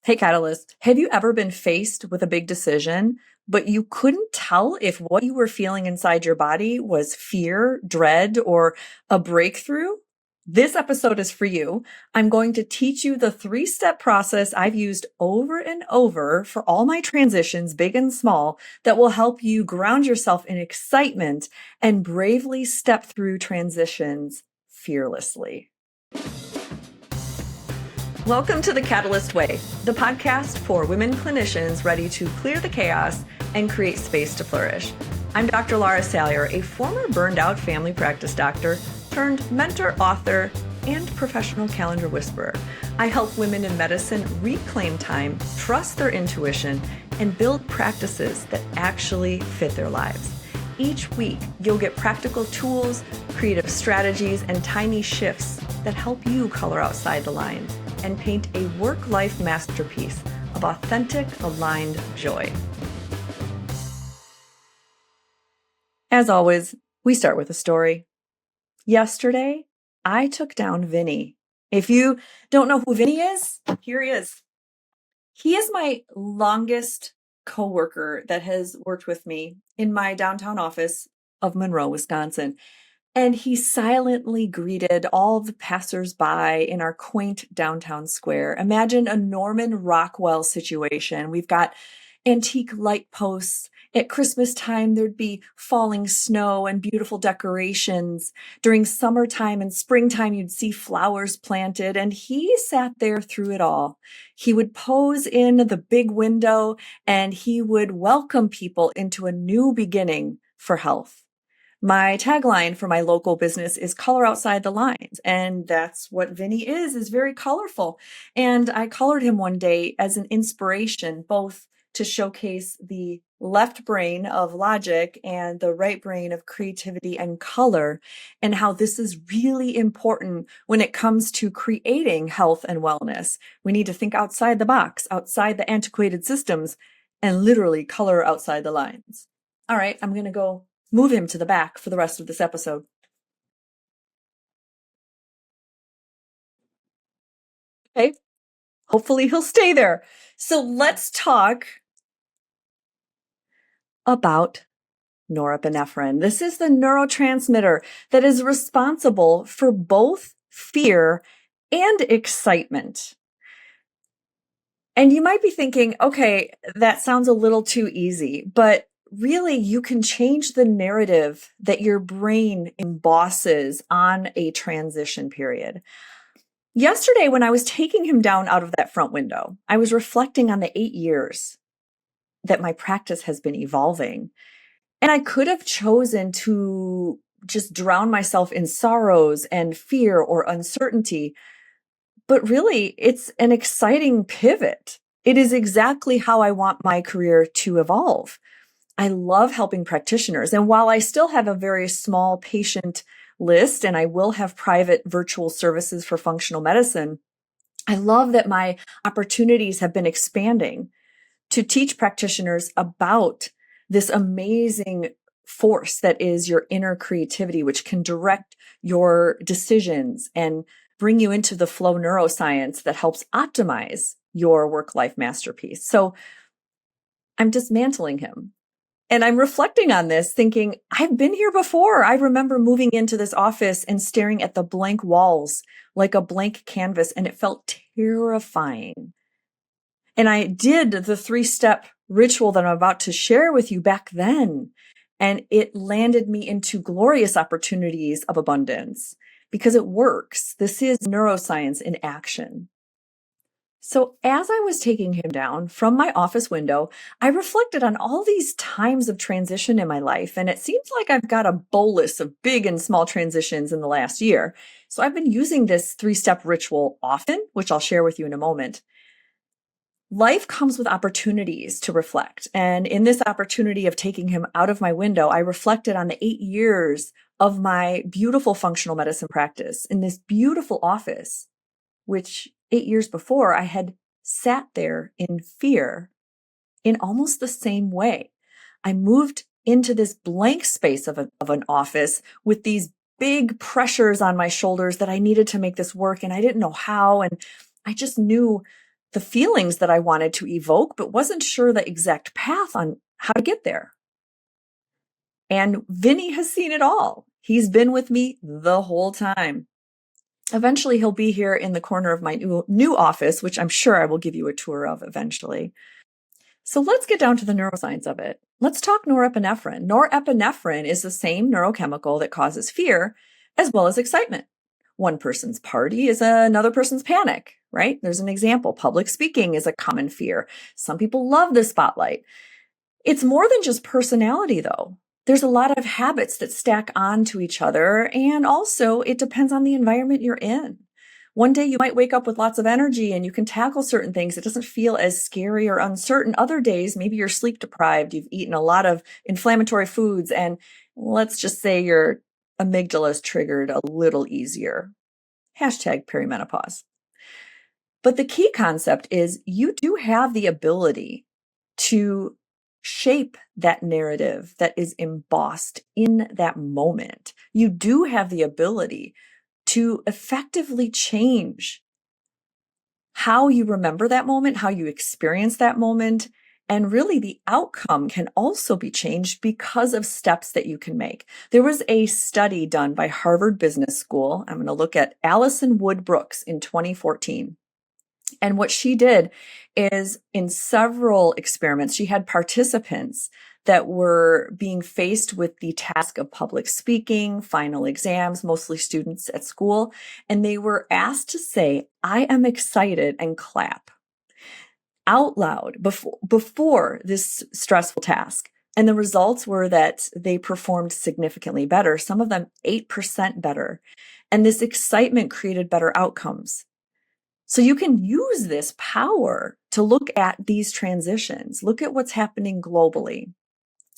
Hey, Catalyst, have you ever been faced with a big decision, but you couldn't tell if what you were feeling inside your body was fear, dread, or a breakthrough? This episode is for you. I'm going to teach you the three-step process I've used over and over for all my transitions, big and small, that will help you ground yourself in excitement and bravely step through transitions fearlessly. Welcome to The Catalyst Way, the podcast for women clinicians ready to clear the chaos and create space to flourish. I'm Dr. Lara Salyer, a former burned out family practice doctor turned mentor, author, and professional calendar whisperer. I help women in medicine reclaim time, trust their intuition, and build practices that actually fit their lives. Each week, you'll get practical tools, creative strategies, and tiny shifts that help you color outside the lines and paint a work-life masterpiece of authentic, aligned joy. As always, we start with a story. Yesterday, I took down Vinny. If you don't know who Vinny is, here he is. He is my longest coworker that has worked with me in my downtown office of Monroe, Wisconsin. And he silently greeted all the passersby in our quaint downtown square. Imagine a Norman Rockwell situation. We've got antique light posts. At Christmas time, there'd be falling snow and beautiful decorations. During summertime and springtime, you'd see flowers planted, and he sat there through it all. He would pose in the big window, and he would welcome people into a new beginning for health. My tagline for my local business is color outside the lines. And that's what Vinny is very colorful. And I colored him one day as an inspiration, both to showcase the left brain of logic and the right brain of creativity and color, and how this is really important when it comes to creating health and wellness. We need to think outside the box, outside the antiquated systems, and literally color outside the lines. All right, I'm going to go move him to the back for the rest of this episode. Okay, hopefully he'll stay there. So let's talk about norepinephrine. This is the neurotransmitter that is responsible for both fear and excitement. And you might be thinking, okay, that sounds a little too easy, but really you can change the narrative that your brain embosses on a transition period. Yesterday, when I was taking him down out of that front window, I was reflecting on the 8 years that my practice has been evolving. And I could have chosen to just drown myself in sorrows and fear or uncertainty. But really, it's an exciting pivot. It is exactly how I want my career to evolve. I love helping practitioners. And while I still have a very small patient list and I will have private virtual services for functional medicine, I love that my opportunities have been expanding to teach practitioners about this amazing force that is your inner creativity, which can direct your decisions and bring you into the flow neuroscience that helps optimize your work-life masterpiece. So I'm dismantling him. And I'm reflecting on this thinking, I've been here before. I remember moving into this office and staring at the blank walls like a blank canvas, and it felt terrifying. And I did the 3-step ritual that I'm about to share with you back then. And it landed me into glorious opportunities of abundance because it works. This is neuroscience in action. So as I was taking him down from my office window, I reflected on all these times of transition in my life. And it seems like I've got a bolus of big and small transitions in the last year. So I've been using this 3-step ritual often, which I'll share with you in a moment. Life comes with opportunities to reflect. And in this opportunity of taking him out of my window, I reflected on the 8 years of my beautiful functional medicine practice in this beautiful office, which 8 years before I had sat there in fear in almost the same way. I moved into this blank space of an office with these big pressures on my shoulders that I needed to make this work. And I didn't know how. And I just knew the feelings that I wanted to evoke, but wasn't sure the exact path on how to get there. And Vinny has seen it all. He's been with me the whole time. Eventually, he'll be here in the corner of my new office, which I'm sure I will give you a tour of eventually. So let's get down to the neuroscience of it. Let's talk norepinephrine. Norepinephrine is the same neurochemical that causes fear as well as excitement. One person's party is another person's panic, right? There's an example. Public speaking is a common fear. Some people love the spotlight. It's more than just personality, though. There's a lot of habits that stack onto each other, and also it depends on the environment you're in. One day you might wake up with lots of energy and you can tackle certain things. It doesn't feel as scary or uncertain. Other days, maybe you're sleep deprived, you've eaten a lot of inflammatory foods, and let's just say your amygdala is triggered a little easier. Hashtag perimenopause. But the key concept is you do have the ability to shape that narrative that is embossed in that moment. You do have the ability to effectively change how you remember that moment, how you experience that moment. And really, the outcome can also be changed because of steps that you can make. There was a study done by Harvard Business School. I'm going to look at Allison Wood Brooks in 2014. And what she did is in several experiments, she had participants that were being faced with the task of public speaking, final exams, mostly students at school, and they were asked to say, "I am excited," and clap out loud before this stressful task. And the results were that they performed significantly better, some of them 8% better. And this excitement created better outcomes. So you can use this power to look at these transitions, look at what's happening globally.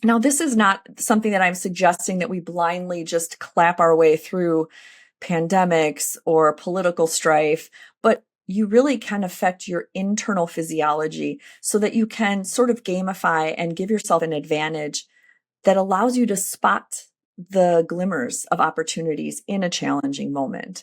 Now, this is not something that I'm suggesting that we blindly just clap our way through pandemics or political strife, but you really can affect your internal physiology so that you can sort of gamify and give yourself an advantage that allows you to spot the glimmers of opportunities in a challenging moment.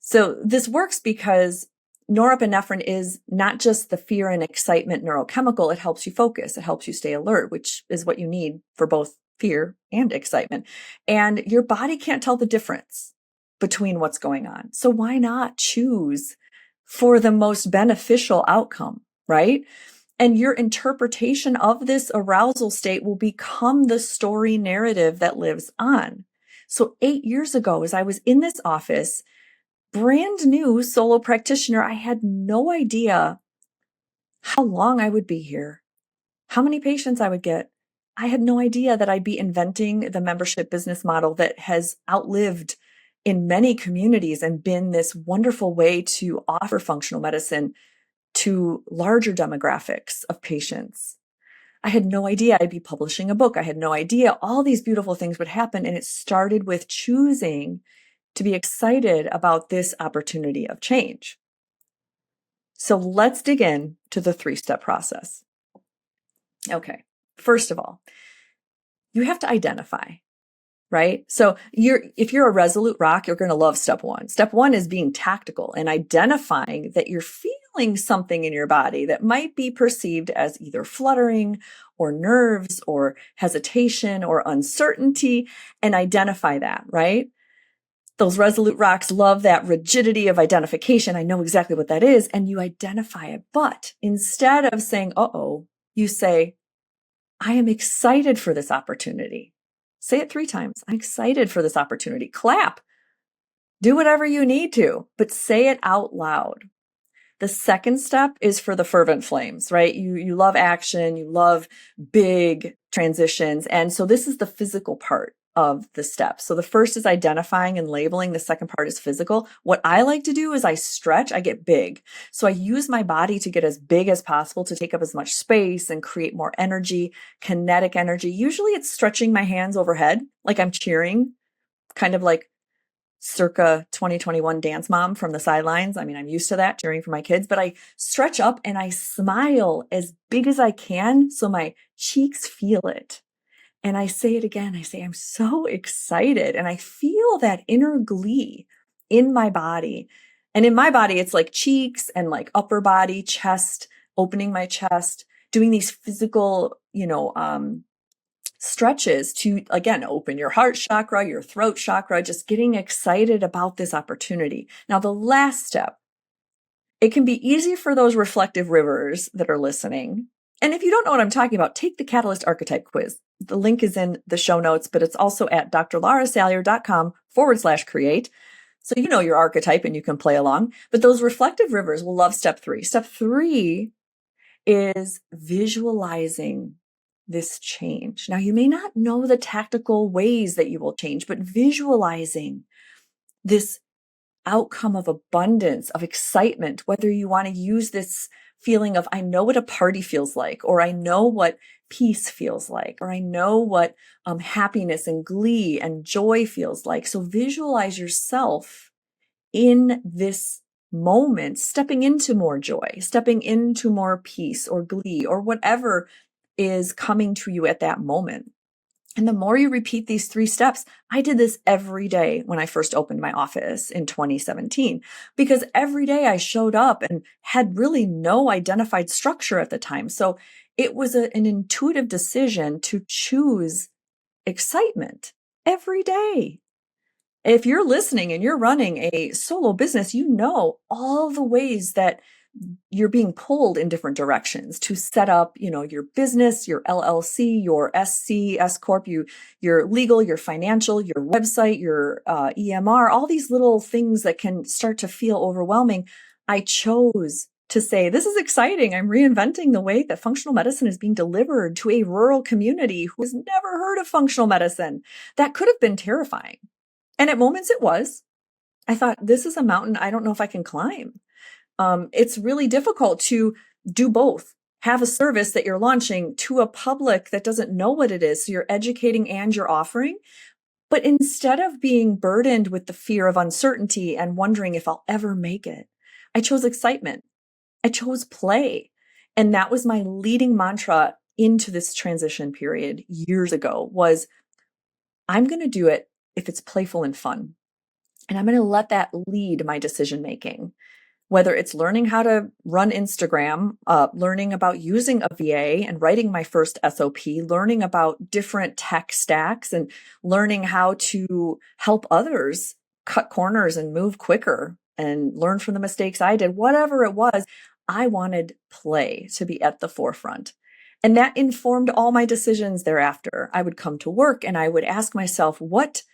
So this works because norepinephrine is not just the fear and excitement neurochemical. It helps you focus. It helps you stay alert, which is what you need for both fear and excitement. And your body can't tell the difference between what's going on. So why not choose for the most beneficial outcome, right? And your interpretation of this arousal state will become the story narrative that lives on. So 8 years ago, as I was in this office, brand new solo practitioner, I had no idea how long I would be here, how many patients I would get. I had no idea that I'd be inventing the membership business model that has outlived in many communities and been this wonderful way to offer functional medicine to larger demographics of patients. I had no idea I'd be publishing a book. I had no idea all these beautiful things would happen. And it started with choosing to be excited about this opportunity of change. So let's dig in to the 3-step process. Okay, first of all, you have to identify, right? So if you're a resolute rock, you're going to love step 1. Step 1 is being tactical and identifying that you're feeling something in your body that might be perceived as either fluttering or nerves or hesitation or uncertainty, and identify that, right? Those resolute rocks love that rigidity of identification. I know exactly what that is. And you identify it. But instead of saying, uh-oh, you say, I am excited for this opportunity. Say it 3 times. I'm excited for this opportunity. Clap. Do whatever you need to, but say it out loud. The second step is for the fervent flames, right? You love action. You love big transitions. And so this is the physical part of the steps. So the first is identifying and labeling. The second part is physical. What I like to do is I stretch, I get big. So I use my body to get as big as possible to take up as much space and create more energy, kinetic energy. Usually it's stretching my hands overhead, like I'm cheering, kind of like circa 2021 dance mom from the sidelines. I mean, I'm used to that, cheering for my kids, but I stretch up and I smile as big as I can so my cheeks feel it. And I say it again. I say, I'm so excited. And I feel that inner glee in my body. And in my body, it's like cheeks and like upper body, chest, opening my chest, doing these physical, stretches to, again, open your heart chakra, your throat chakra, just getting excited about this opportunity. Now, the last step, it can be easy for those reflective rivers that are listening. And if you don't know what I'm talking about, take the Catalyst Archetype quiz. The link is in the show notes, but it's also at drlarasalyer.com/create. So you know your archetype and you can play along. But those reflective rivers will love step 3. Step 3 is visualizing this change. Now, you may not know the tactical ways that you will change, but visualizing this outcome of abundance, of excitement, whether you want to use this feeling of, I know what a party feels like, or I know what peace feels like, or I know what happiness and glee and joy feels like. So visualize yourself in this moment, stepping into more joy, stepping into more peace or glee or whatever is coming to you at that moment. And the more you repeat these 3 steps, I did this every day when I first opened my office in 2017, because every day I showed up and had really no identified structure at the time. So it was an intuitive decision to choose excitement every day. If you're listening and you're running a solo business, you know all the ways that you're being pulled in different directions to set up, your business, your LLC, your SC, S Corp, your legal, your financial, your website, your EMR, all these little things that can start to feel overwhelming. I chose to say, this is exciting. I'm reinventing the way that functional medicine is being delivered to a rural community who has never heard of functional medicine. That could have been terrifying. And at moments it was. I thought, this is a mountain I don't know if I can climb. It's really difficult to do both. Have a service that you're launching to a public that doesn't know what it is. So you're educating and you're offering. But instead of being burdened with the fear of uncertainty and wondering if I'll ever make it, I chose excitement. I chose play. And that was my leading mantra into this transition period years ago was, I'm going to do it if it's playful and fun. And I'm going to let that lead my decision making. Whether it's learning how to run Instagram, learning about using a VA and writing my first SOP, learning about different tech stacks and learning how to help others cut corners and move quicker and learn from the mistakes I did, whatever it was, I wanted play to be at the forefront. And that informed all my decisions thereafter. I would come to work and I would ask myself, what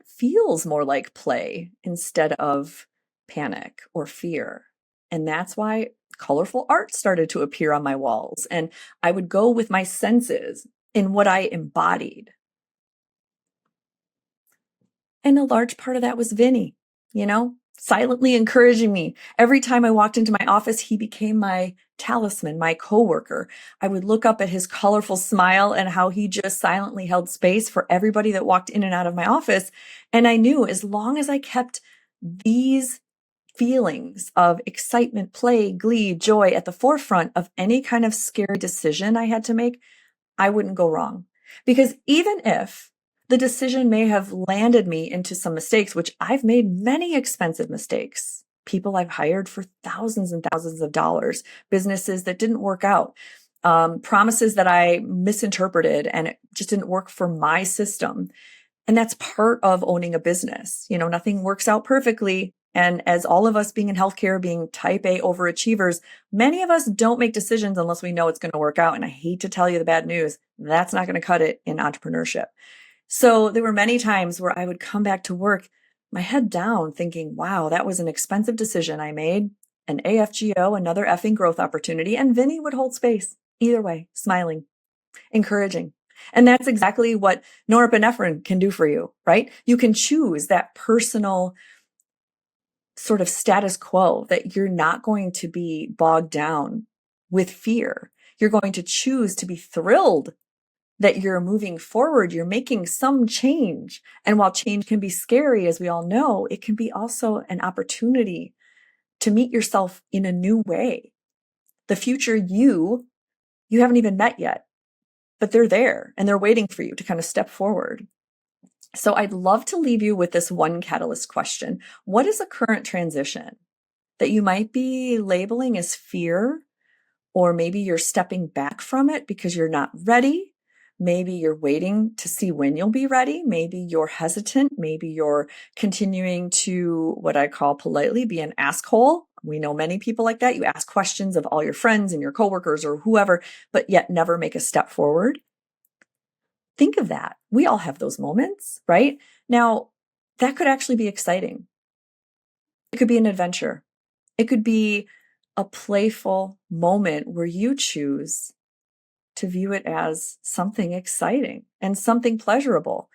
feels more like play instead of panic or fear? And that's why colorful art started to appear on my walls. And I would go with my senses in what I embodied. And a large part of that was Vinny, silently encouraging me. Every time I walked into my office, he became my talisman, my coworker. I would look up at his colorful smile and how he just silently held space for everybody that walked in and out of my office. And I knew as long as I kept these feelings of excitement, play, glee, joy at the forefront of any kind of scary decision I had to make, I wouldn't go wrong. Because even if the decision may have landed me into some mistakes, which I've made many expensive mistakes, people I've hired for thousands and thousands of dollars, businesses that didn't work out, promises that I misinterpreted and it just didn't work for my system. And that's part of owning a business. Nothing works out perfectly. And as all of us being in healthcare, being type A overachievers, many of us don't make decisions unless we know it's going to work out. And I hate to tell you the bad news, that's not going to cut it in entrepreneurship. So there were many times where I would come back to work, my head down, thinking, wow, that was an expensive decision I made. An AFGO, another effing growth opportunity. And Vinny would hold space either way, smiling, encouraging. And that's exactly what norepinephrine can do for you, right? You can choose that personal sort of status quo that you're not going to be bogged down with fear. You're going to choose to be thrilled that you're moving forward, you're making some change. And while change can be scary, as we all know, it can be also an opportunity to meet yourself in a new way. The future you haven't even met yet, but they're there and they're waiting for you to kind of step forward. So I'd love to leave you with this one catalyst question. What is a current transition that you might be labeling as fear? Or maybe you're stepping back from it because you're not ready. Maybe you're waiting to see when you'll be ready. Maybe you're hesitant. Maybe you're continuing to, what I call politely, be an asshole. We know many people like that. You ask questions of all your friends and your coworkers or whoever, but yet never make a step forward. Think of that. We all have those moments, right? Now, that could actually be exciting. It could be an adventure. It could be a playful moment where you choose to view it as something exciting and something pleasurable.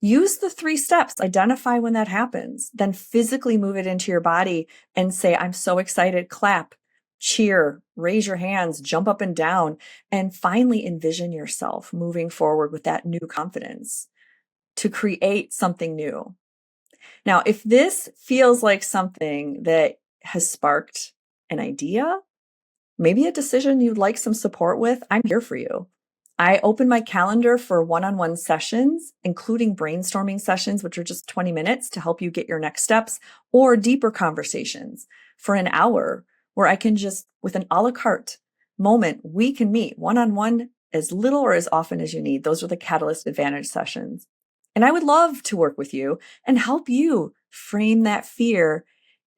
Use the 3 steps, identify when that happens, then physically move it into your body and say, I'm so excited, clap, cheer, raise your hands, jump up and down, and finally envision yourself moving forward with that new confidence to create something new. Now, if this feels like something that has sparked an idea, maybe a decision you'd like some support with, I'm here for you. I open my calendar for one-on-one sessions, including brainstorming sessions, which are just 20 minutes to help you get your next steps, or deeper conversations for an hour where I can just, with an a la carte moment, we can meet one-on-one as little or as often as you need. Those are the Catalyst Advantage sessions. And I would love to work with you and help you frame that fear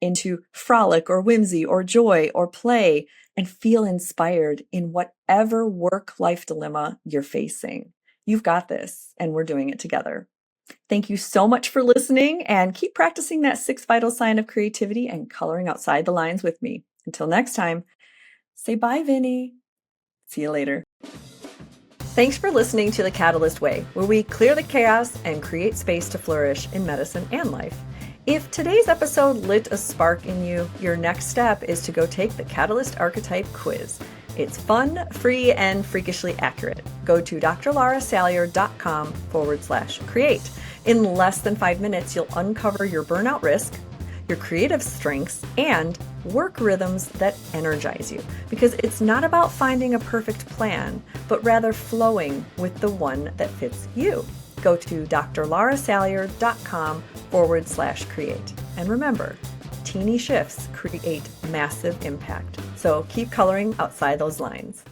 into frolic or whimsy or joy or play and feel inspired in whatever work-life dilemma you're facing. You've got this, and we're doing it together. Thank you so much for listening, and keep practicing that 6 vital sign of creativity and coloring outside the lines with me. Until next time, say bye, Vinny. See you later. Thanks for listening to The Catalyst Way, where we clear the chaos and create space to flourish in medicine and life. If today's episode lit a spark in you, your next step is to go take the Catalyst Archetype quiz. It's fun, free, and freakishly accurate. Go to drlarasalyer.com/create. In less than 5 minutes, you'll uncover your burnout risk, your creative strengths, and work rhythms that energize you. Because it's not about finding a perfect plan, but rather flowing with the one that fits you. Go to drlarasalyer.com/create. And remember, teeny shifts create massive impact. So keep coloring outside those lines.